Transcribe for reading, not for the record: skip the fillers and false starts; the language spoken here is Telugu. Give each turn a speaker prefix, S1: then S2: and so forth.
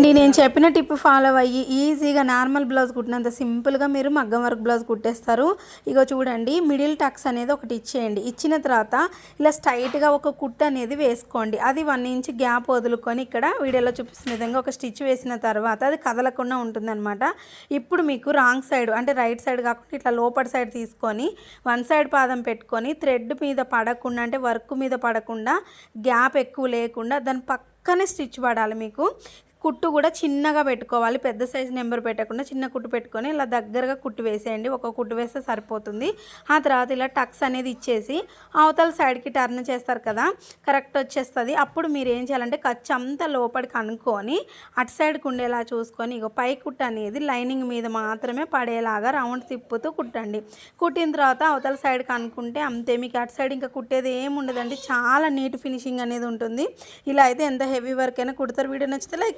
S1: నేను చెప్పిన టిప్ ఫాలో అయ్యి ఈజీగా నార్మల్ బ్లౌజ్ కుట్టినంత సింపుల్గా మీరు మగ్గం వర్క్ బ్లౌజ్ కుట్టేస్తారు. ఇగో చూడండి, మిడిల్ టక్స్ అనేది ఒకటి ఇచ్చేయండి. ఇచ్చిన తర్వాత ఇలా స్ట్రైట్గా ఒక కుట్టు అనేది వేసుకోండి. అది 1 ఇంచ్ గ్యాప్ వదులుకొని ఇక్కడ వీడియోలో చూపిస్తున్న విధంగా ఒక స్టిచ్ వేసిన తర్వాత అది కదలకుండా ఉంటుందన్నమాట. ఇప్పుడు మీకు రాంగ్ సైడ్ అంటే రైట్ సైడ్ కాకుండా ఇట్లా లోపల సైడ్ తీసుకొని 1 సైడ్ పాదం పెట్టుకొని థ్రెడ్ మీద పడకుండా అంటే వర్క్ మీద పడకుండా గ్యాప్ ఎక్కువ లేకుండా దాని పక్కనే స్టిచ్ పడాలి. మీకు కుట్టు కూడా చిన్నగా పెట్టుకోవాలి. పెద్ద సైజు నెంబర్ పెట్టకుండా చిన్న కుట్టు పెట్టుకొని ఇలా దగ్గరగా కుట్టు వేసేయండి. ఒక కుట్టు వేస్తే సరిపోతుంది. ఆ తర్వాత ఇలా టక్స్ అనేది ఇచ్చేసి అవతల సైడ్కి టర్న్ చేస్తారు కదా, కరెక్ట్ వచ్చేస్తుంది. అప్పుడు మీరు ఏం చేయాలంటే ఖర్చు అంతా లోపలికి అనుకొని అటు సైడ్కి ఉండేలా చూసుకొని ఇగో పై కుట్టు అనేది లైనింగ్ మీద మాత్రమే పడేలాగా రౌండ్ తిప్పుతూ కుట్టండి. కుట్టిన తర్వాత అవతల సైడ్కి అనుకుంటే అంతే. మీకు అటు సైడ్ ఇంకా కుట్టేది ఏమి ఉండదండి. చాలా నీట్ ఫినిషింగ్ అనేది ఉంటుంది. ఇలా అయితే ఎంత హెవీ వర్క్ అయినా కుడతారు. వీడియో నచ్చితే లైక్